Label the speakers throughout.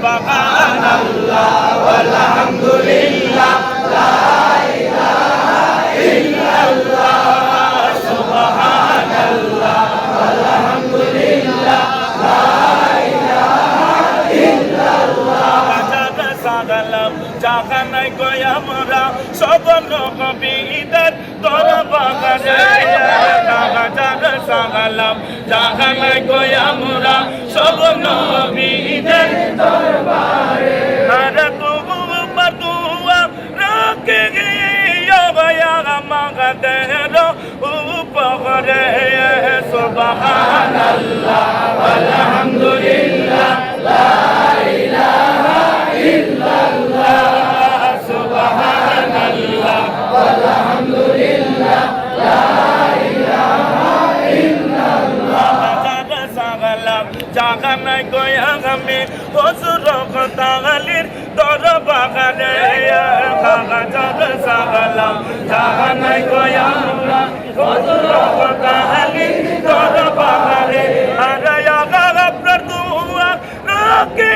Speaker 1: সুবহানাল্লাহ ওয়ালহামদুলিল্লাহ লা ইলাহা ইল্লাল্লাহ সুবহানাল্লাহ ওয়ালহামদুলিল্লাহ লা ইলাহা ইল্লাল্লাহ বাজার সাগালাম জাহানাই গোয়ামরা সবন কবিদের দরবারে বাজার সাগালাম জাহানাই গোয়ামরা সবন কবিদের দরবারে আরে তুমি মতুয়া রাখে গয়া মাগদের উপরে সুবহানাল্লাহ ওয়ালহামদুলিল্লাহ লা ইলাহা ইল্লাল্লাহ সুবহানাল্লাহ ওয়ালহামদুলিল্লাহ লা ইলাহা ইল্লাল্লাহ বাজার সাগালাম জাহানাই গোয়ামে হুজুর তাগলির দরবারে বাজার সাগালাম জাহানাই গোয়ামরা হুজুর তাগলির দরবারে আরে আপনার দুয়া রাখে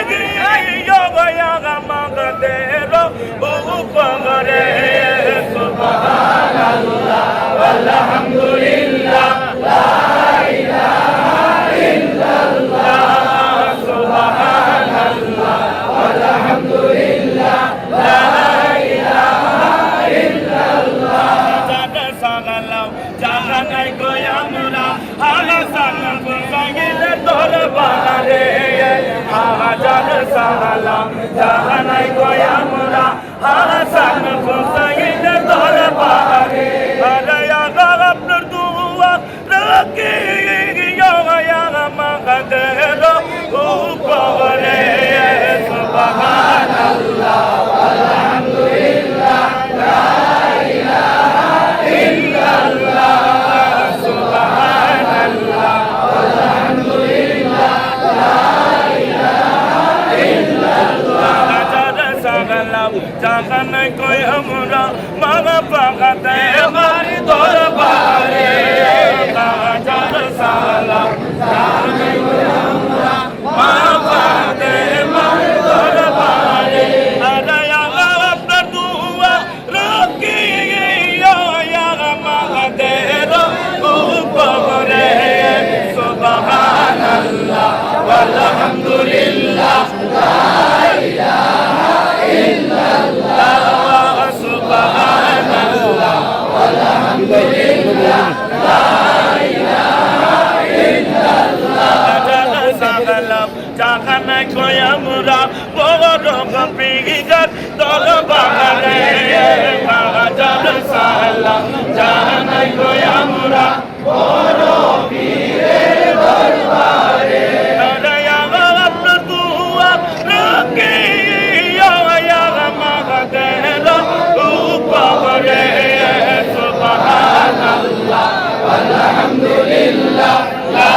Speaker 1: গয়া মাগদের উপরে সুবহানাল্লাহ ওয়ালহামদুলিল্লাহ লা ইলাহা ইল্লাল্লাহ সুবহানাল্লাহ ওয়ালহামদুলিল্লাহ লা ইলাহা ইল্লাল্লাহ জানা সাগালাম জাহানাই গোয়ামরা হাসান বুসাইলে দরবারে হাজার সালাম জাহানাই গোয়ামরা হাসান বুসাইলে দরবারে আরে আপনার দুয়া রাখে গয়া মাগদের উপরে সুবহানাল্লাহ ওয়ালহামদুলিল্লাহ লা ইলাহা ইল্লাল্লাহ সুবহানাল্লাহ ওয়ালহামদুলিল্লাহ লা ইলাহা ইল্লাল্লাহ বাজার সাগালাম জাহানাই গোয়ামরা মাগা পাগাতে মারি দরবারে বাজার সাগালাম জাহানাই গোয়ামরা মাগা পাগাতে মারি দরবারে আরে আপনার দুয়া রাখে গয়া মাগদের উপরে সুবহানাল্লাহ ওয়ালহামদুলিল্লাহ লা ইলাহা ইল্লাল্লাহ সুবহানাল্লাহ ওয়ালহামদুলিল্লাহ লা ইলাহা ইল্লাল্লাহ জানা সাগালাম জাহানাই গোয়ামরা বড় কবিদের দরবারে বাজার সালাম জাহানাই গোয়ামরা বড় পীরের দরবারে আরে আপনার দুয়া রাখে গয়া মাগদের উপরে সুবহানাল্লাহ ওয়ালহামদুলিল্লাহ লা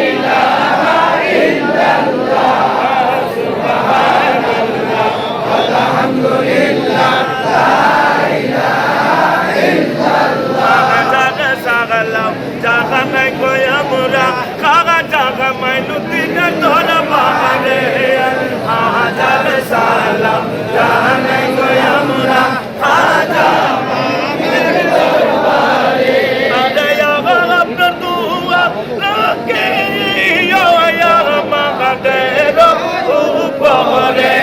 Speaker 1: ইলাহা ইল্লাল্লাহ সুবহানাল্লাহ ওয়ালহামদুলিল্লাহ লা ইলাহা ইল্লাল্লাহ জানা সাগালাম জাহানাই গোয়ামরা খাগা জাগা মাইনুদ্দিনের দরবারে হাজার সালাম জাহানাই গোয়ামরা খাজা মামিনের দরবারে আরে আপনার দুয়া রাখে গয়া মাগদের উপরে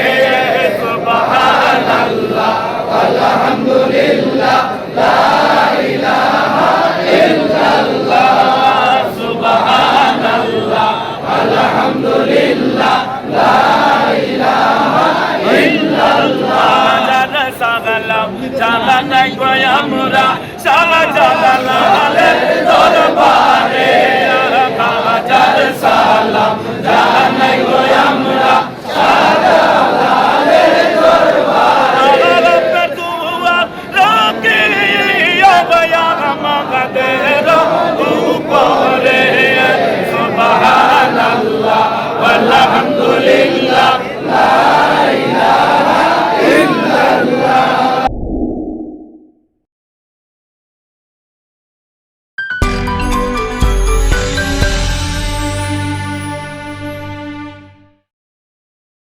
Speaker 1: সুবহানাল্লাহ ওয়ালহামদুলিল্লাহ লা ইলাহা ইল্লাল্লাহ সুবহানাল্লাহ ওয়ালহামদুলিল্লাহ লা ইলাহা ইল্লাল্লাহ জানা সাগালাম জাহানাই গোয়ামরা সাগা জাগালাম দরবারে হাজার সালাম